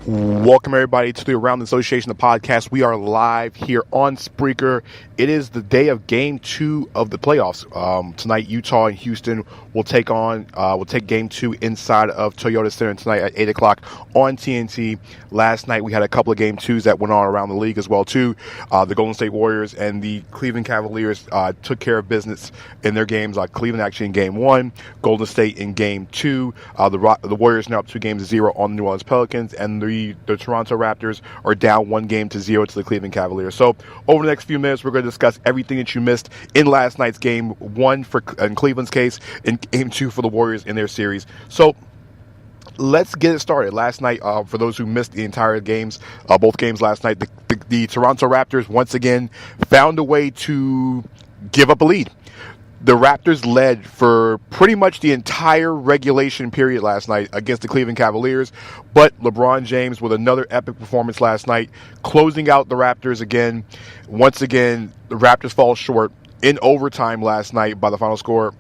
Welcome, everybody, to the Around the Association, the podcast. We are live here on Spreaker. It is the day of Game 2 of the playoffs. Tonight, Utah and Houston will take Game 2 inside of Toyota Center tonight at 8 o'clock on TNT. Last night, we had a couple of Game 2s that went on around the league as well, too. The Golden State Warriors and the Cleveland Cavaliers took care of business in their games. Cleveland actually in Game 1, Golden State in Game 2. The Warriors now up 2-0 on the New Orleans Pelicans, and the Toronto Raptors are down 1-0 to the Cleveland Cavaliers. So over the next few minutes, we're going to discuss everything that you missed in last night's Game 1 in Cleveland's case, and Game 2 for the Warriors in their series. So let's get it started. Last night, for those who missed the entire games, both games last night, the Toronto Raptors once again found a way to give up a lead. The Raptors led for pretty much the entire regulation period last night against the Cleveland Cavaliers, but LeBron James with another epic performance last night, closing out the Raptors again. Once again, the Raptors fall short in overtime last night by the final score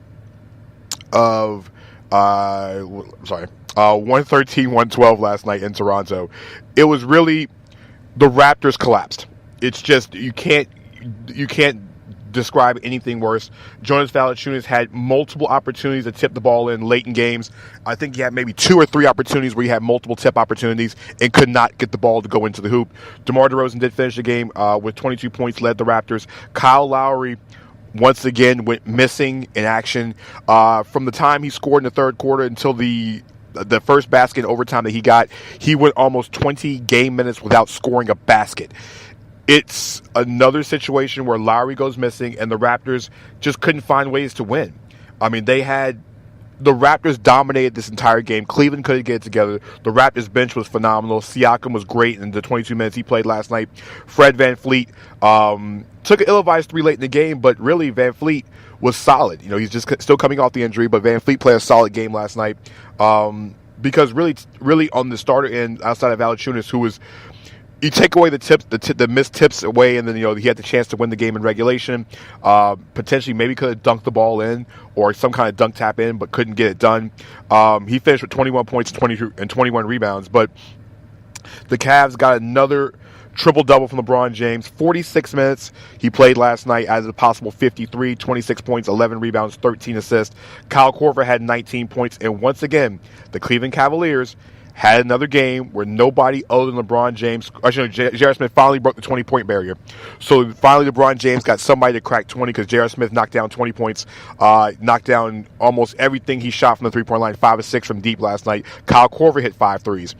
of 113-112 last night in Toronto. It was really, the Raptors collapsed. It's just, you can't describe anything worse. Jonas Valanciunas had multiple opportunities to tip the ball in late in games. I think he had maybe 2 or 3 opportunities where he had multiple tip opportunities and could not get the ball to go into the hoop. DeMar DeRozan did finish the game with 22 points, led the Raptors. Kyle Lowry once again went missing in action. From the time he scored in the third quarter until the first basket in overtime that he got, he went almost 20 game minutes without scoring a basket. It's another situation where Lowry goes missing and the Raptors just couldn't find ways to win. I mean, the Raptors dominated this entire game. Cleveland couldn't get it together. The Raptors bench was phenomenal. Siakam was great in the 22 minutes he played last night. Fred VanVleet took an ill-advised 3 late in the game, but really VanVleet was solid. You know, he's just still coming off the injury, but VanVleet played a solid game last night. Because really on the starter end, outside of Valanciunas, who was, you take away the missed tips away, and then he had the chance to win the game in regulation. Potentially, maybe could have dunked the ball in or some kind of dunk tap in, but couldn't get it done. He finished with 21 points and 21 rebounds. But the Cavs got another triple-double from LeBron James. 46 minutes he played last night as a possible 53, 26 points, 11 rebounds, 13 assists. Kyle Korver had 19 points. And once again, the Cleveland Cavaliers had another game where nobody other than LeBron James, actually, J.R. Smith finally broke the 20-point barrier. So finally LeBron James got somebody to crack 20 because J.R. Smith knocked down 20 points, knocked down almost everything he shot from the three-point line, 5 of 6 from deep last night. Kyle Korver hit 5 threes.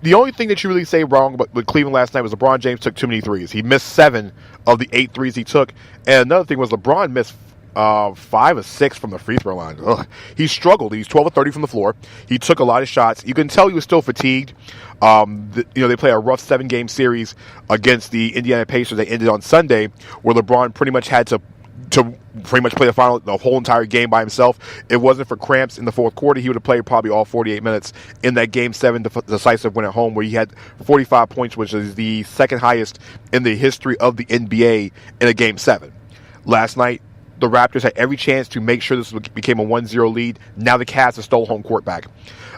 The only thing that you really say wrong with Cleveland last night was LeBron James took too many threes. He missed 7 of the 8 threes he took. And another thing was LeBron missed 5 of 6 from the free throw line. Ugh. He struggled. He's 12 of 30 from the floor. He took a lot of shots. You can tell he was still fatigued. They play a rough 7-game series against the Indiana Pacers that ended on Sunday, where LeBron pretty much had to pretty much play the whole entire game by himself. It wasn't for cramps in the fourth quarter, he would have played probably all 48 minutes in that Game 7 decisive win at home, where he had 45 points, which is the second highest in the history of the NBA in a Game 7. Last night, the Raptors had every chance to make sure this became a 1-0 lead. Now the Cavs have stole home court back.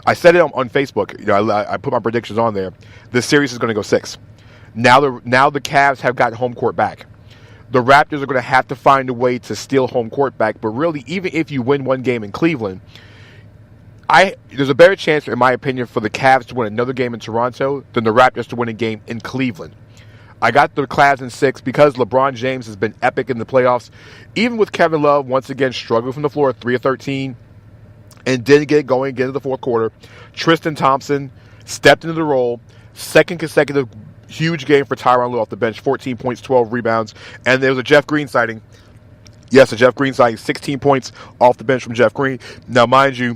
I said it on Facebook. I put my predictions on there. This series is going to go 6. Now the Cavs have got home court back. The Raptors are going to have to find a way to steal home court back. But really, even if you win one game in Cleveland, there's a better chance, in my opinion, for the Cavs to win another game in Toronto than the Raptors to win a game in Cleveland. I got the Cavs in 6 because LeBron James has been epic in the playoffs. Even with Kevin Love once again struggling from the floor, 3 of 13, and didn't get it going again in the fourth quarter. Tristan Thompson stepped into the role. Second consecutive huge game for Tyronn Lue off the bench, 14 points, 12 rebounds. And there was a Jeff Green sighting. Yes, a Jeff Green sighting, 16 points off the bench from Jeff Green. Now, mind you,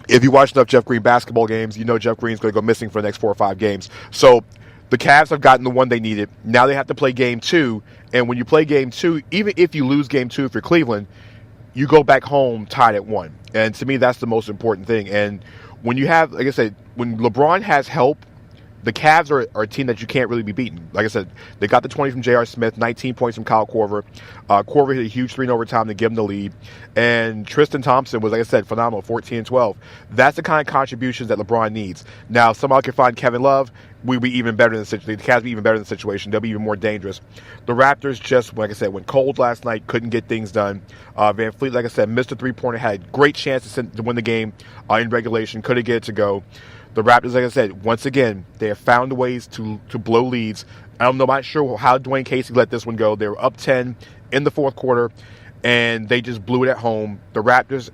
if you watch enough Jeff Green basketball games, you know Jeff Green's going to go missing for the next 4 or 5 games. So the Cavs have gotten the one they needed. Now they have to play Game 2. And when you play Game 2, even if you lose Game 2 if you're Cleveland, you go back home tied at 1. And to me, that's the most important thing. And when you have, like I said, when LeBron has help, the Cavs are a team that you can't really be beaten. Like I said, they got the 20 from J.R. Smith, 19 points from Kyle Korver. Korver hit a huge 3 in overtime to give them the lead. And Tristan Thompson was, like I said, phenomenal, 14 and 12. That's the kind of contributions that LeBron needs. Now, somehow can find Kevin Love, we'd be even better than the situation. The Cavs be even better than the situation. They'll be even more dangerous. The Raptors just, like I said, went cold last night, couldn't get things done. Van Fleet, like I said, missed a three-pointer, had a great chance to win the game in regulation, couldn't get it to go. The Raptors, like I said, once again, they have found ways to blow leads. I'm not sure how Dwayne Casey let this one go. They were up 10 in the fourth quarter, and they just blew it at home. The Raptors,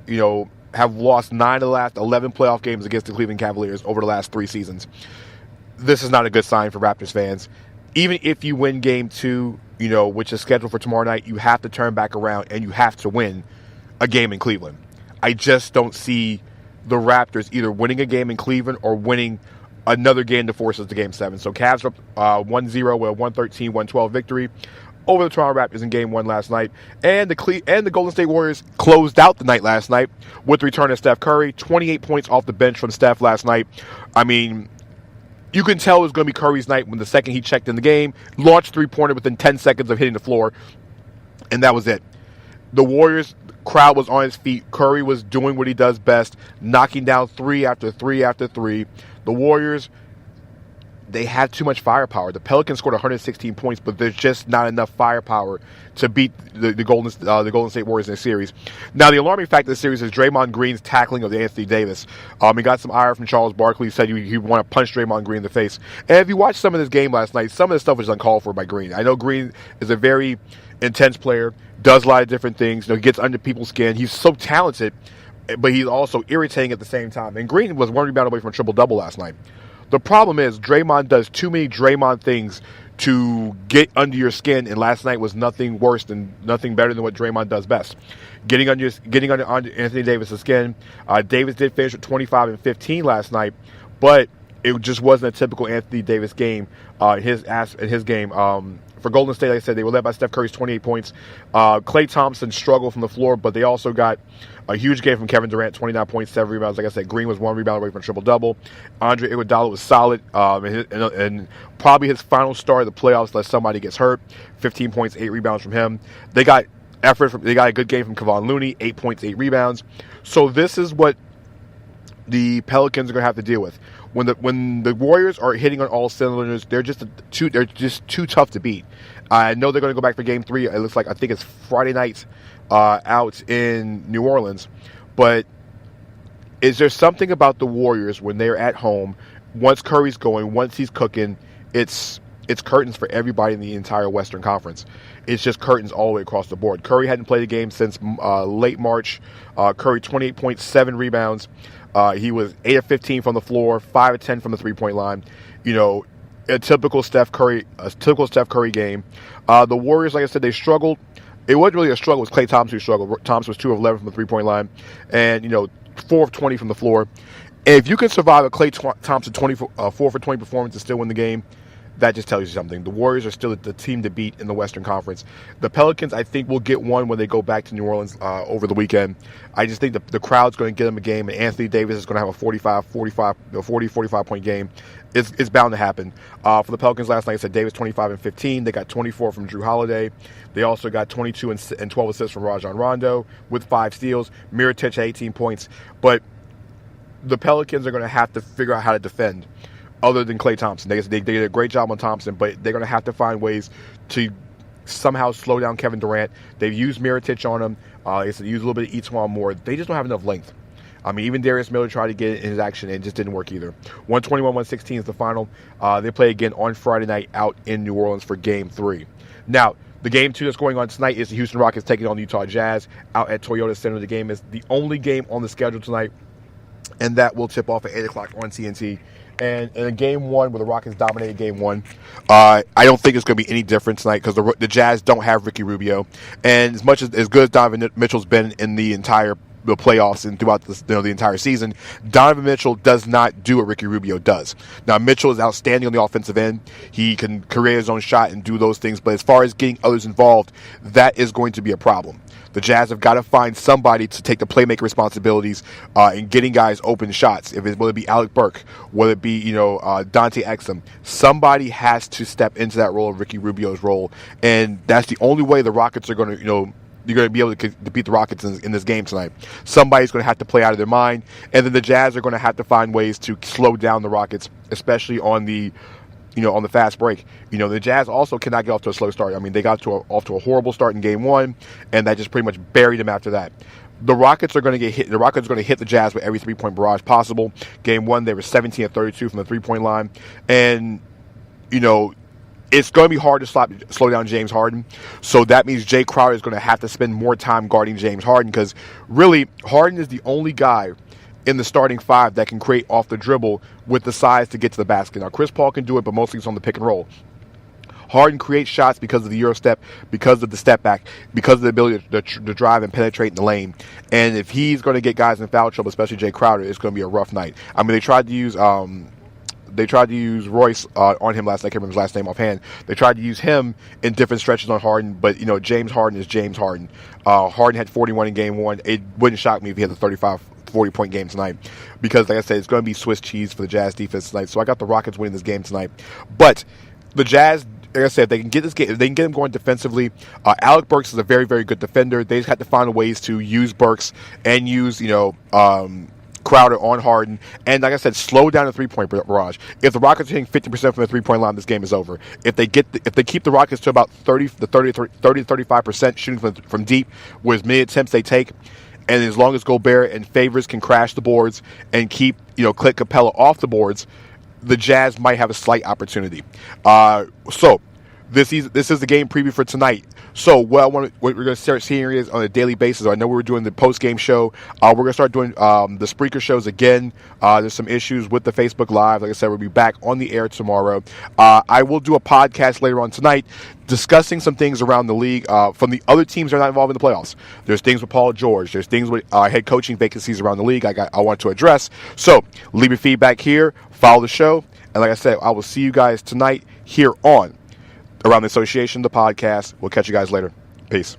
have lost 9 of the last 11 playoff games against the Cleveland Cavaliers over the last 3 seasons. This is not a good sign for Raptors fans. Even if you win Game 2, which is scheduled for tomorrow night, you have to turn back around and you have to win a game in Cleveland. I just don't see the Raptors either winning a game in Cleveland or winning another game to force us to Game 7. So Cavs up 1-0 with a 113-112 victory over the Toronto Raptors in Game 1 last night. And the Golden State Warriors closed out the night last night with the return of Steph Curry. 28 points off the bench from Steph last night. I mean, you can tell it was going to be Curry's night when the second he checked in the game, launched three-pointer within 10 seconds of hitting the floor, and that was it. The Warriors crowd was on his feet. Curry was doing what he does best, knocking down 3 after 3 after 3. The Warriors, they had too much firepower. The Pelicans scored 116 points, but there's just not enough firepower to beat the Golden State Warriors in the series. Now, the alarming fact of the series is Draymond Green's tackling of Anthony Davis. He got some ire from Charles Barkley. He said he want to punch Draymond Green in the face. And if you watched some of this game last night, some of the stuff was uncalled for by Green. I know Green is a very intense player, does a lot of different things. He gets under people's skin. He's so talented, but he's also irritating at the same time. And Green was 1 rebound away from a triple-double last night. The problem is Draymond does too many Draymond things to get under your skin, and last night was nothing better than what Draymond does best. Getting under Anthony Davis' skin. Davis did finish with 25 and 15 last night, but it just wasn't a typical Anthony Davis game. His game. For Golden State, like I said, they were led by Steph Curry's 28 points. Klay Thompson struggled from the floor, but they also got a huge game from Kevin Durant, 29 points, 7 rebounds. Like I said, Green was 1 rebound away from a triple-double. Andre Iguodala was solid, and probably his final start of the playoffs unless somebody gets hurt. 15 points, 8 rebounds from him. They got a good game from Kevon Looney, 8 points, 8 rebounds. So this is what the Pelicans are going to have to deal with. When the Warriors are hitting on all cylinders, they're just too tough to beat. I know they're going to go back for Game 3. It looks like I think it's Friday night out in New Orleans. But is there something about the Warriors when they're at home? Once Curry's going, once he's cooking, it's curtains for everybody in the entire Western Conference. It's just curtains all the way across the board. Curry hadn't played a game since late March. Curry 28 points, 7 rebounds. He was 8 of 15 from the floor, 5 of 10 from the three-point line. A typical Steph Curry game. The Warriors, like I said, they struggled. It wasn't really a struggle. It was Klay Thompson who struggled. Thompson was 2 of 11 from the three-point line, and 4 of 20 from the floor. And if you can survive a Klay Thompson 4 for 20 performance and still win the game, that just tells you something. The Warriors are still the team to beat in the Western Conference. The Pelicans, I think, will get one when they go back to New Orleans over the weekend. I just think the crowd's going to get them a game, and Anthony Davis is going to have a 40-45-point game. It's bound to happen. For the Pelicans last night, I said Davis 25 and 15. They got 24 from Drew Holiday. They also got 22 and 12 assists from Rajon Rondo with 5 steals. Mirotic had 18 points. But the Pelicans are going to have to figure out how to defend. Other than Klay Thompson. They did a great job on Thompson, but they're going to have to find ways to somehow slow down Kevin Durant. They've used Mirotic on him. They used a little bit of Etuan more. They just don't have enough length. Even Darius Miller tried to get in his action, and it just didn't work either. 121-116 is the final. They play again on Friday night out in New Orleans for Game 3. Now, the Game 2 that's going on tonight is the Houston Rockets taking on the Utah Jazz out at Toyota Center. The game is the only game on the schedule tonight, and that will tip off at 8 o'clock on TNT. And in Game 1, where the Rockets dominated Game 1, I don't think it's going to be any different tonight because the Jazz don't have Ricky Rubio. And as good as Donovan Mitchell's been in the entire playoffs and throughout the entire season, Donovan Mitchell does not do what Ricky Rubio does. Now, Mitchell is outstanding on the offensive end. He can create his own shot and do those things. But as far as getting others involved, that is going to be a problem. The Jazz have got to find somebody to take the playmaker responsibilities in getting guys open shots. Whether it be Alec Burke, whether it be Dante Exum, somebody has to step into that role of Ricky Rubio's role, and that's the only way the Rockets are going to you're going to be able to beat the Rockets in this game tonight. Somebody's going to have to play out of their mind, and then the Jazz are going to have to find ways to slow down the Rockets, especially on the on the fast break. The Jazz also cannot get off to a slow start. I mean, they got off to a horrible start in game one, and that just pretty much buried them after that. The Rockets are going to get hit. The Rockets are going to hit the Jazz with every three-point barrage possible. Game one, they were 17 of 32 from the three-point line, and it's going to be hard to slow down James Harden. So that means Jay Crowder is going to have to spend more time guarding James Harden, because really Harden is the only guy in the starting five that can create off the dribble with the size to get to the basket. Now, Chris Paul can do it, but mostly it's on the pick and roll. Harden creates shots because of the Euro step, because of the step back, because of the ability to drive and penetrate in the lane. And if he's going to get guys in foul trouble, especially Jay Crowder, it's going to be a rough night. I mean, they tried to use Royce on him last night. I can't remember his last name offhand. They tried to use him in different stretches on Harden, but James Harden is James Harden. Harden had 41 in game one. It wouldn't shock me if he had the 40-point game tonight, because like I said, it's going to be Swiss cheese for the Jazz defense tonight. So I got the Rockets winning this game tonight. But the Jazz, like I said, if they can get this game, if they can get him going defensively. Alec Burks is a very, very good defender. They just have to find ways to use Burks and use Crowder on Harden, and like I said, slow down the three-point barrage. If the Rockets are hitting 50% from the three-point line, this game is over. If they keep the Rockets to about 30 to 35% shooting from deep, with as many attempts they take, and as long as Gobert and Favors can crash the boards and keep Clint Capella off the boards, the Jazz might have a slight opportunity. So this is the game preview for tonight. So what we're going to start seeing is on a daily basis. I know we were doing the post-game show. We're going to start doing the Spreaker shows again. There's some issues with the Facebook Live. Like I said, we'll be back on the air tomorrow. I will do a podcast later on tonight discussing some things around the league from the other teams that are not involved in the playoffs. There's things with Paul George. There's things with head coaching vacancies around the league I want to address. So leave your feedback here. Follow the show. And like I said, I will see you guys tonight here on Around the Association, the podcast. We'll catch you guys later. Peace.